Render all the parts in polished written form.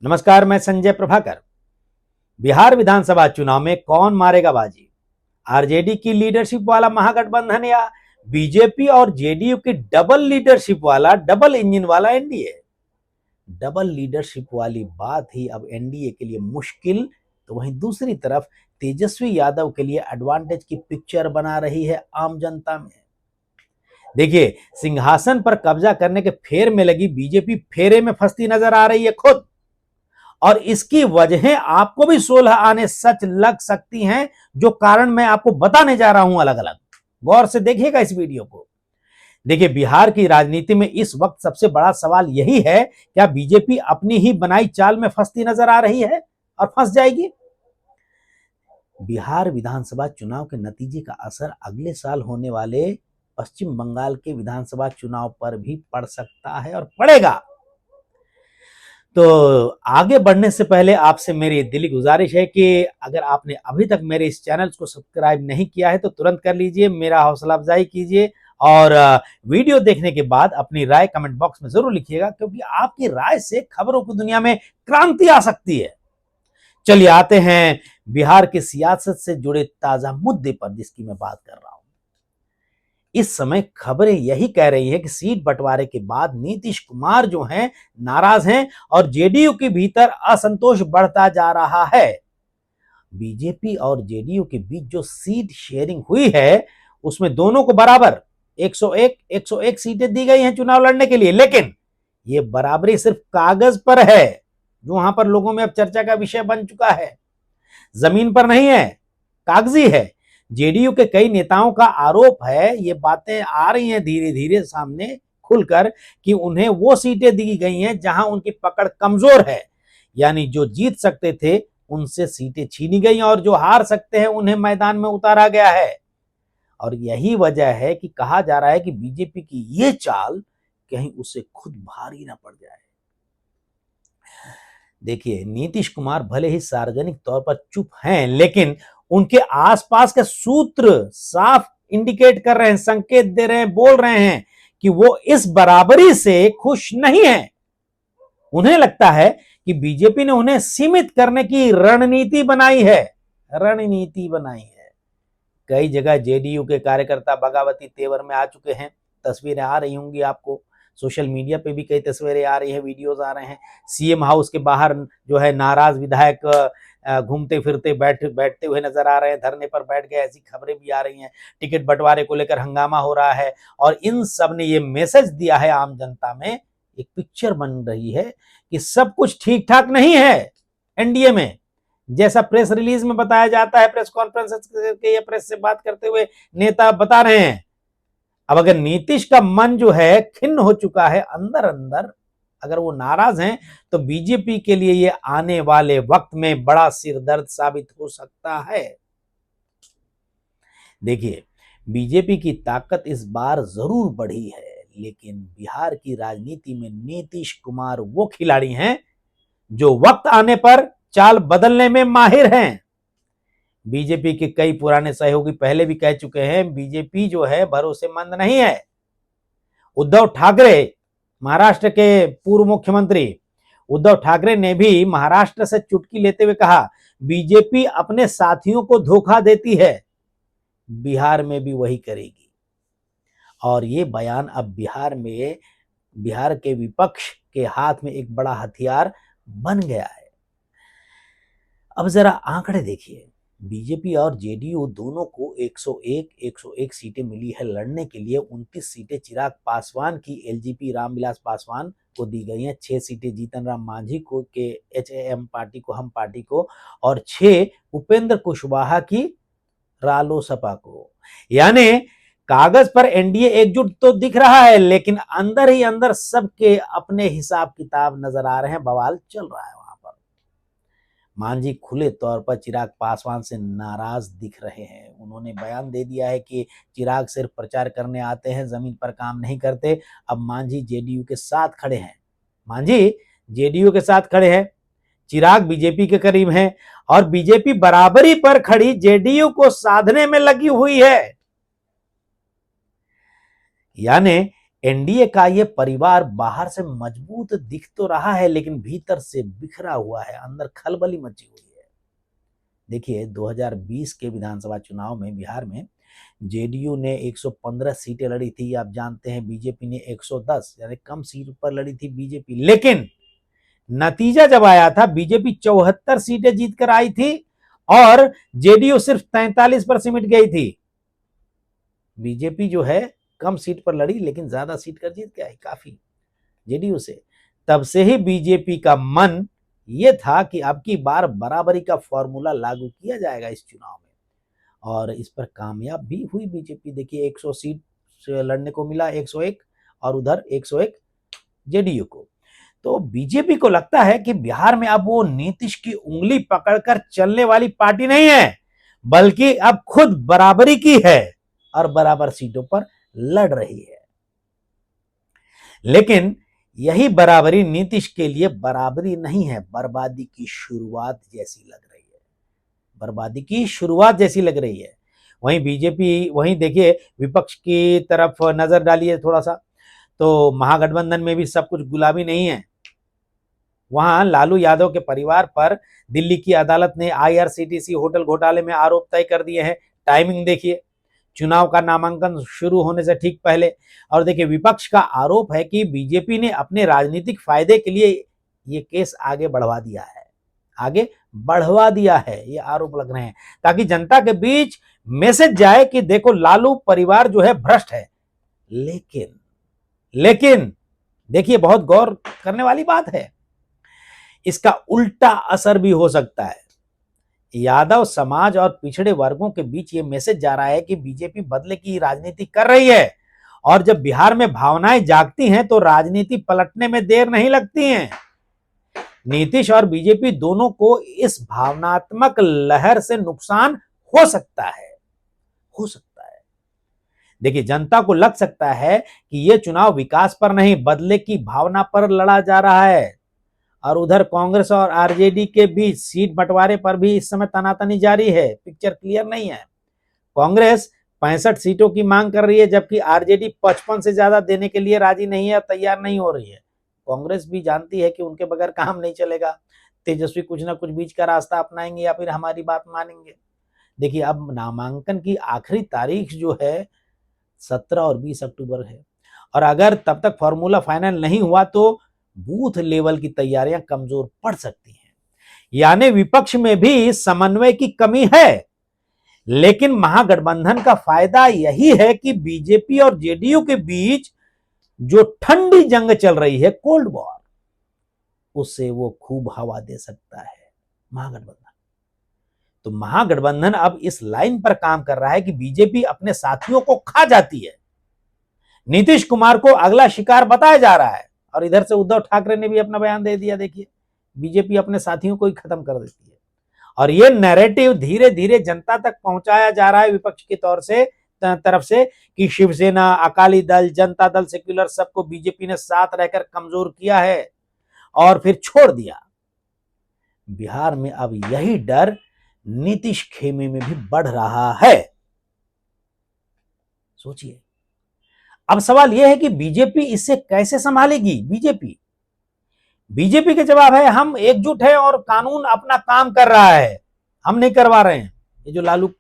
नमस्कार, मैं संजय प्रभाकर। बिहार विधानसभा चुनाव में कौन मारेगा बाजी? आरजेडी की लीडरशिप वाला महागठबंधन या बीजेपी और जेडीयू की डबल लीडरशिप वाला डबल इंजन वाला एनडीए? डबल लीडरशिप वाली बात ही अब एनडीए के लिए मुश्किल, तो वहीं दूसरी तरफ तेजस्वी यादव के लिए एडवांटेज की पिक्चर बना रही है आम जनता में। देखिए, सिंहासन पर कब्जा करने के फेर में लगी बीजेपी फेरे में फंसती नजर आ रही है खुद, और इसकी वजहें आपको भी 16 आने सच लग सकती हैं, जो कारण मैं आपको बताने जा रहा हूं अलग अलग। गौर से देखिएगा इस वीडियो को। देखिए, बिहार की राजनीति में इस वक्त सबसे बड़ा सवाल यही है, क्या बीजेपी अपनी ही बनाई चाल में फंसती नजर आ रही है और फंस जाएगी? बिहार विधानसभा चुनाव के नतीजे का असर अगले साल होने वाले पश्चिम बंगाल के विधानसभा चुनाव पर भी पड़ सकता है और पड़ेगा। तो आगे बढ़ने से पहले आपसे मेरी दिली गुजारिश है कि अगर आपने अभी तक मेरे इस चैनल को सब्सक्राइब नहीं किया है तो तुरंत कर लीजिए, मेरा हौसला अफजाई कीजिए और वीडियो देखने के बाद अपनी राय कमेंट बॉक्स में जरूर लिखिएगा, क्योंकि आपकी राय से खबरों की दुनिया में क्रांति आ सकती है। चलिए आते हैं बिहार की सियासत से जुड़े ताजा मुद्दे पर जिसकी मैं बात कर रहा हूं। इस समय खबरें यही कह रही है कि सीट बंटवारे के बाद नीतीश कुमार जो हैं नाराज हैं और जेडीयू के भीतर असंतोष बढ़ता जा रहा है। बीजेपी और जेडीयू के बीच जो सीट शेयरिंग हुई है उसमें दोनों को बराबर 101 सीटें दी गई हैं चुनाव लड़ने के लिए, लेकिन ये बराबरी सिर्फ कागज पर है, जो वहां पर लोगों में अब चर्चा का विषय बन चुका है। जमीन पर नहीं है, कागजी है। जेडीयू के कई नेताओं का आरोप है, ये बातें आ रही हैं धीरे धीरे सामने खुलकर, कि उन्हें वो सीटें दी गई हैं जहां उनकी पकड़ कमजोर है, यानी जो जीत सकते थे उनसे सीटें छीनी गई और जो हार सकते हैं उन्हें मैदान में उतारा गया है। और यही वजह है कि कहा जा रहा है कि बीजेपी की ये चाल कहीं उसे खुद भारी ना पड़ जाए। देखिए, नीतीश कुमार भले ही सार्वजनिक तौर पर चुप हैं, लेकिन उनके आसपास के सूत्र साफ इंडिकेट कर रहे हैं, संकेत दे रहे हैं, बोल रहे हैं कि वो इस बराबरी से खुश नहीं है। उन्हें लगता है कि बीजेपी ने उन्हें सीमित करने की रणनीति बनाई है। कई जगह जेडीयू के कार्यकर्ता बगावती तेवर में आ चुके हैं। तस्वीरें आ रही होंगी आपको, सोशल मीडिया पे भी कई तस्वीरें आ रही हैं, वीडियोस आ रहे हैं। सीएम हाउस के बाहर जो है नाराज विधायक घूमते फिरते बैठते हुए नजर आ रहे हैं, धरने पर बैठ गए, ऐसी खबरें भी आ रही हैं। टिकट बंटवारे को लेकर हंगामा हो रहा है और इन सब ने ये मैसेज दिया है आम जनता में, एक पिक्चर बन रही है कि सब कुछ ठीक ठाक नहीं है एनडीए में, जैसा प्रेस रिलीज में बताया जाता है। प्रेस कॉन्फ्रेंस के या प्रेस से बात करते हुए नेता बता रहे हैं। अब अगर नीतीश का मन जो है खिन्न हो चुका है अंदर अंदर, अगर वो नाराज हैं, तो बीजेपी के लिए ये आने वाले वक्त में बड़ा सिरदर्द साबित हो सकता है। देखिए, बीजेपी की ताकत इस बार जरूर बढ़ी है, लेकिन बिहार की राजनीति में नीतीश कुमार वो खिलाड़ी हैं जो वक्त आने पर चाल बदलने में माहिर हैं। बीजेपी के कई पुराने सहयोगी पहले भी कह चुके हैं, बीजेपी जो है भरोसेमंद नहीं है। उद्धव ठाकरे, महाराष्ट्र के पूर्व मुख्यमंत्री उद्धव ठाकरे ने भी महाराष्ट्र से चुटकी लेते हुए कहा, बीजेपी अपने साथियों को धोखा देती है, बिहार में भी वही करेगी। और ये बयान अब बिहार के विपक्ष के हाथ में एक बड़ा हथियार बन गया है। अब जरा आंकड़े देखिए, बीजेपी और जेडीयू दोनों को 101 सीटें मिली है लड़ने के लिए। 29 सीटें चिराग पासवान की एलजेपी रामविलास पासवान को दी गई हैं, 6 सीटें जीतन राम मांझी को के एचएएम पार्टी को, हम पार्टी को, और 6 उपेंद्र कुशवाहा की रालोसपा को। यानी कागज पर एनडीए एकजुट तो दिख रहा है, लेकिन अंदर ही अंदर सबके अपने हिसाब किताब नजर आ रहे हैं, बवाल चल रहा है। मांझी खुले तौर पर चिराग पासवान से नाराज दिख रहे हैं। उन्होंने बयान दे दिया है कि चिराग सिर्फ प्रचार करने आते हैं, जमीन पर काम नहीं करते। अब मांझी जेडीयू के साथ खड़े हैं, चिराग बीजेपी के करीब हैं और बीजेपी बराबरी पर खड़ी जेडीयू को साधने में लगी हुई है। यानी एनडीए का ये परिवार बाहर से मजबूत दिख तो रहा है, लेकिन भीतर से बिखरा हुआ है, अंदर खलबली मची हुई है। देखिए 2020 के विधानसभा चुनाव में बिहार में जेडीयू ने 115 सीटें लड़ी थी, आप जानते हैं बीजेपी ने 110, यानी कम सीट पर लड़ी थी बीजेपी। लेकिन नतीजा जब आया था, बीजेपी 74 सीटें जीतकर आई थी और जेडीयू सिर्फ 43 पर सिमट गई थी। बीजेपी जो है कम सीट पर लड़ी, लेकिन ज्यादा सीट कर जीत के आई काफी जेडीयू से। तब से ही बीजेपी का मन यह था कि अब की बार बराबरी का फॉर्मूला लागू किया जाएगा इस चुनाव में, और इस पर कामयाब भी हुई बीजेपी। देखिए 100 सीट से लड़ने को मिला, 101, और उधर 101 जेडीयू को। तो बीजेपी को लगता है कि बिहार में अब वो नीतीश की उंगली पकड़कर चलने वाली पार्टी नहीं है, बल्कि अब खुद बराबरी की है और बराबर सीटों पर लड़ रही है। लेकिन यही बराबरी नीतीश के लिए बराबरी नहीं है, बर्बादी की शुरुआत जैसी लग रही है, बर्बादी की शुरुआत जैसी लग रही है। वहीं बीजेपी, वहीं देखिए विपक्ष की तरफ नजर डालिए थोड़ा सा, तो महागठबंधन में भी सब कुछ गुलाबी नहीं है। वहां लालू यादव के परिवार पर दिल्ली की अदालत ने आईआरसीटीसी होटल घोटाले में आरोप तय कर दिए हैं। टाइमिंग देखिए, चुनाव का नामांकन शुरू होने से ठीक पहले। और देखिए विपक्ष का आरोप है कि बीजेपी ने अपने राजनीतिक फायदे के लिए ये केस आगे बढ़वा दिया है, आगे बढ़वा दिया है, ये आरोप लग रहे हैं, ताकि जनता के बीच मैसेज जाए कि देखो लालू परिवार जो है भ्रष्ट है। लेकिन देखिए बहुत गौर करने वाली बात है, इसका उल्टा असर भी हो सकता है। यादव समाज और पिछड़े वर्गों के बीच यह मैसेज जा रहा है कि बीजेपी बदले की राजनीति कर रही है, और जब बिहार में भावनाएं जागती हैं तो राजनीति पलटने में देर नहीं लगती है। नीतीश और बीजेपी दोनों को इस भावनात्मक लहर से नुकसान हो सकता है, हो सकता है। देखिए जनता को लग सकता है कि यह चुनाव विकास पर नहीं, बदले की भावना पर लड़ा जा रहा है। और उधर कांग्रेस और आरजेडी के बीच सीट बंटवारे पर भी इस समय तनातनी जारी है, पिक्चर क्लियर नहीं है। कांग्रेस 65 सीटों की मांग कर रही है, जबकि आरजेडी 55 से ज्यादा देने के लिए राजी नहीं है, तैयार नहीं हो रही है। कांग्रेस भी जानती है कि उनके बगैर काम नहीं चलेगा, तेजस्वी कुछ ना कुछ बीच का रास्ता अपनाएंगे या फिर हमारी बात मानेंगे। देखिए अब नामांकन की आखिरी तारीख जो है 17 और 20 अक्टूबर है, और अगर तब तक फॉर्मूला फाइनल नहीं हुआ तो बूथ लेवल की तैयारियां कमजोर पड़ सकती हैं। यानी विपक्ष में भी समन्वय की कमी है। लेकिन महागठबंधन का फायदा यही है कि बीजेपी और जेडीयू के बीच जो ठंडी जंग चल रही है, कोल्ड वॉर, उससे वो खूब हवा दे सकता है महागठबंधन। तो महागठबंधन अब इस लाइन पर काम कर रहा है कि बीजेपी अपने साथियों को खा जाती है, नीतीश कुमार को अगला शिकार बताया जा रहा है, और इधर से उद्धव ठाकरे ने भी अपना बयान दे दिया। देखिए बीजेपी अपने साथियों को ही खत्म कर देती है, और ये नैरेटिव धीरे धीरे जनता तक पहुंचाया जा रहा है विपक्ष की तरफ से कि शिवसेना, अकाली दल, जनता दल, सेक्युलर सबको बीजेपी ने साथ रहकर कमजोर किया है और फिर छोड़ दिया। बिहार में अब यही डर नीतीश खेमे में भी बढ़ रहा है। सोचिए, अब सवाल यह है कि बीजेपी इसे कैसे संभालेगी। बीजेपी के जवाब है हम एकजुट है और कानून अपना काम कर रहा है, हम नहीं करवा रहे हैं। ये जो लालू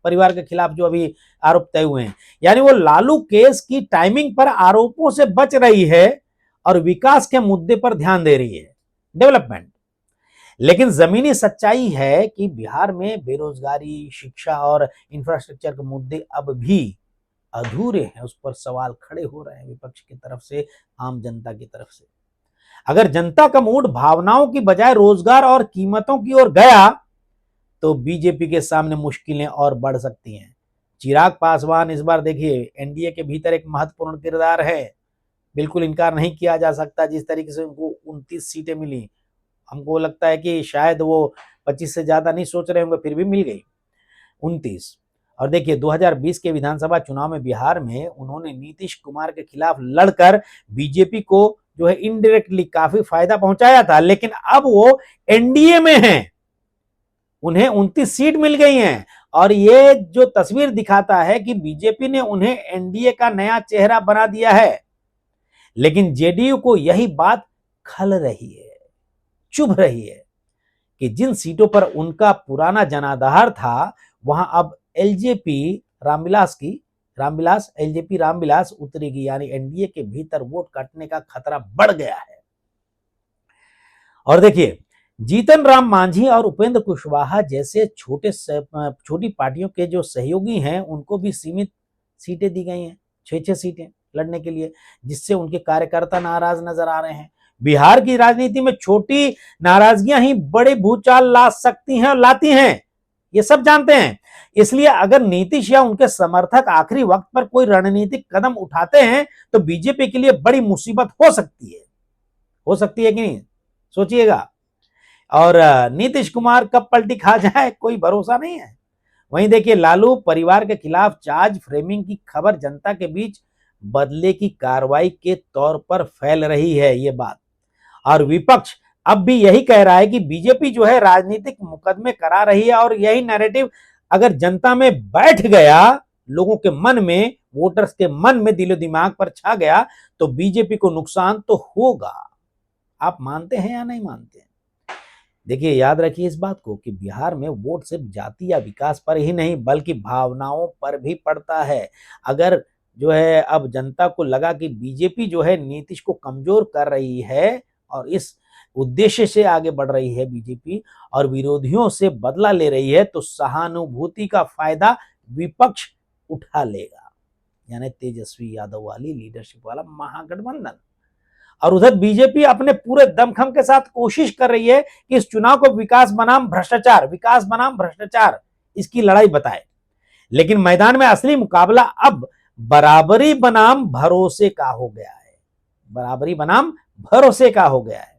परिवार के खिलाफ जो अभी आरोप तय हुए हैं, यानी वो लालू केस की टाइमिंग पर आरोपों से बच रही है और विकास के मुद्दे पर ध्यान दे रही है, डेवलपमेंट। लेकिन जमीनी सच्चाई है कि बिहार में बेरोजगारी, शिक्षा और इंफ्रास्ट्रक्चर के मुद्दे अब भी अधूरे हैं, उस पर सवाल खड़े हो रहे हैं विपक्ष की तरफ से, आम जनता की तरफ से। अगर जनता का मूड भावनाओं की बजाय रोजगार और कीमतों की ओर गया तो बीजेपी के सामने मुश्किलें और बढ़ सकती हैं। चिराग पासवान इस बार देखिए एनडीए के भीतर एक महत्वपूर्ण किरदार है, बिल्कुल इनकार नहीं किया जा सकता। जिस तरीके से उनको 29 सीटें मिली, हमको लगता है कि शायद वो 25 से ज्यादा नहीं सोच रहे होंगे, फिर भी मिल गई 29। और देखिए 2020 के विधानसभा चुनाव में बिहार में उन्होंने नीतीश कुमार के खिलाफ लड़कर बीजेपी को जो है इनडायरेक्टली काफी फायदा पहुंचाया था, लेकिन अब वो एनडीए में हैं, उन्हें 29 सीट मिल गई हैं, और ये जो तस्वीर दिखाता है कि बीजेपी ने उन्हें एनडीए का नया चेहरा बना दिया है। लेकिन जेडीयू को यही बात खल रही है, चुभ रही है कि जिन सीटों पर उनका पुराना जनाधार था वहां अब एलजेपी रामविलास उतरेगी, यानी एनडीए के भीतर वोट काटने का खतरा बढ़ गया है। और देखिए, जीतन राम मांझी और उपेंद्र कुशवाहा जैसे छोटी पार्टियों के जो सहयोगी हैं उनको भी सीमित सीटें दी गई हैं, 6-6 सीटें लड़ने के लिए, जिससे उनके कार्यकर्ता नाराज नजर आ रहे हैं। बिहार की राजनीति में छोटी नाराजगियां ही बड़े भूचाल ला सकती हैं और लाती हैं, ये सब जानते हैं। इसलिए अगर नीतीश या उनके समर्थक आखिरी वक्त पर कोई रणनीतिक कदम उठाते हैं तो बीजेपी के लिए बड़ी मुसीबत हो सकती है कि नहीं, सोचिएगा। और नीतीश कुमार कब पलटी खा जाए कोई भरोसा नहीं है। वहीं देखिए, लालू परिवार के खिलाफ चार्ज फ्रेमिंग की खबर जनता के बीच बदले की कार्रवाई के तौर पर फैल रही है ये बात, और विपक्ष अब भी यही कह रहा है कि बीजेपी जो है राजनीतिक मुकदमे करा रही है। और यही नैरेटिव अगर जनता में बैठ गया, लोगों के मन में, वोटर्स के मन में, दिलो दिमाग पर छा गया, तो बीजेपी को नुकसान तो होगा। आप मानते हैं या नहीं मानते हैं? देखिए, याद रखिए इस बात को कि बिहार में वोट सिर्फ जाति या विकास पर ही नहीं बल्कि भावनाओं पर भी पड़ता है। अगर जो है अब जनता को लगा कि बीजेपी जो है नीतीश को कमजोर कर रही है और इस उद्देश्य से आगे बढ़ रही है बीजेपी और विरोधियों से बदला ले रही है, तो सहानुभूति का फायदा विपक्ष उठा लेगा, यानी तेजस्वी यादव वाली लीडरशिप वाला महागठबंधन। और उधर बीजेपी अपने पूरे दमखम के साथ कोशिश कर रही है कि इस चुनाव को विकास बनाम भ्रष्टाचार इसकी लड़ाई बताए। लेकिन मैदान में असली मुकाबला अब बराबरी बनाम भरोसे का हो गया है।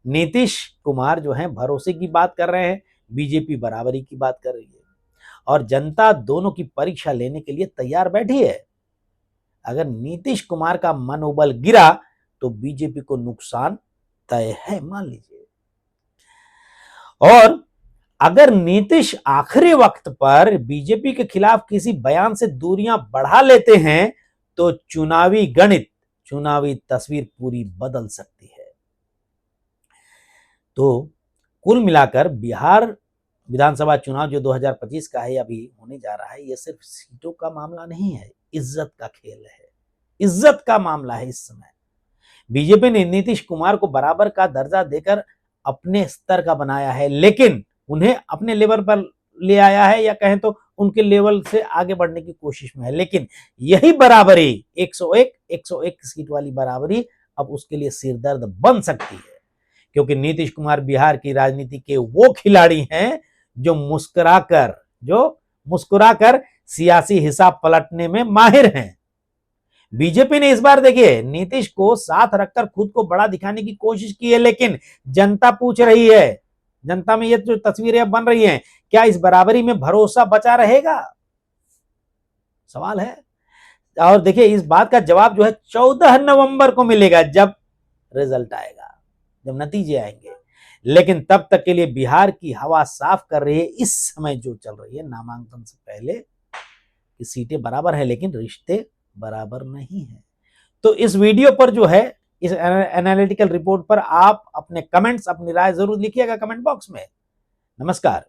नीतीश कुमार जो है भरोसे की बात कर रहे हैं, बीजेपी बराबरी की बात कर रही है, और जनता दोनों की परीक्षा लेने के लिए तैयार बैठी है। अगर नीतीश कुमार का मनोबल गिरा तो बीजेपी को नुकसान तय है, मान लीजिए। और अगर नीतीश आखिरी वक्त पर बीजेपी के खिलाफ किसी बयान से दूरियां बढ़ा लेते हैं तो चुनावी तस्वीर पूरी बदल सकती है। तो कुल मिलाकर बिहार विधानसभा चुनाव जो 2025 का है, अभी होने जा रहा है, यह सिर्फ सीटों का मामला नहीं है, इज्जत का खेल है, इज्जत का मामला है। इस समय बीजेपी ने नीतीश कुमार को बराबर का दर्जा देकर अपने स्तर का बनाया है, लेकिन उन्हें अपने लेवल पर ले आया है, या कहें तो उनके लेवल से आगे बढ़ने की कोशिश में है। लेकिन यही बराबरी 101 सीट वाली बराबरी अब उसके लिए सिरदर्द बन सकती है, क्योंकि नीतीश कुमार बिहार की राजनीति के वो खिलाड़ी हैं जो मुस्कुराकर सियासी हिसाब पलटने में माहिर हैं। बीजेपी ने इस बार देखिए नीतीश को साथ रखकर खुद को बड़ा दिखाने की कोशिश की है, लेकिन जनता पूछ रही है, जनता में ये जो तस्वीरें बन रही हैं, क्या इस बराबरी में भरोसा बचा रहेगा? सवाल है। और देखिए, इस बात का जवाब जो है 14 नवंबर को मिलेगा, जब रिजल्ट आएगा, जब नतीजे आएंगे। लेकिन तब तक के लिए बिहार की हवा साफ कर रही है इस समय जो चल रही है नामांकन से पहले कि सीटें बराबर है लेकिन रिश्ते बराबर नहीं है। तो इस वीडियो पर जो है, इस एनालिटिकल रिपोर्ट पर आप अपने कमेंट्स, अपनी राय जरूर लिखिएगा कमेंट बॉक्स में। नमस्कार।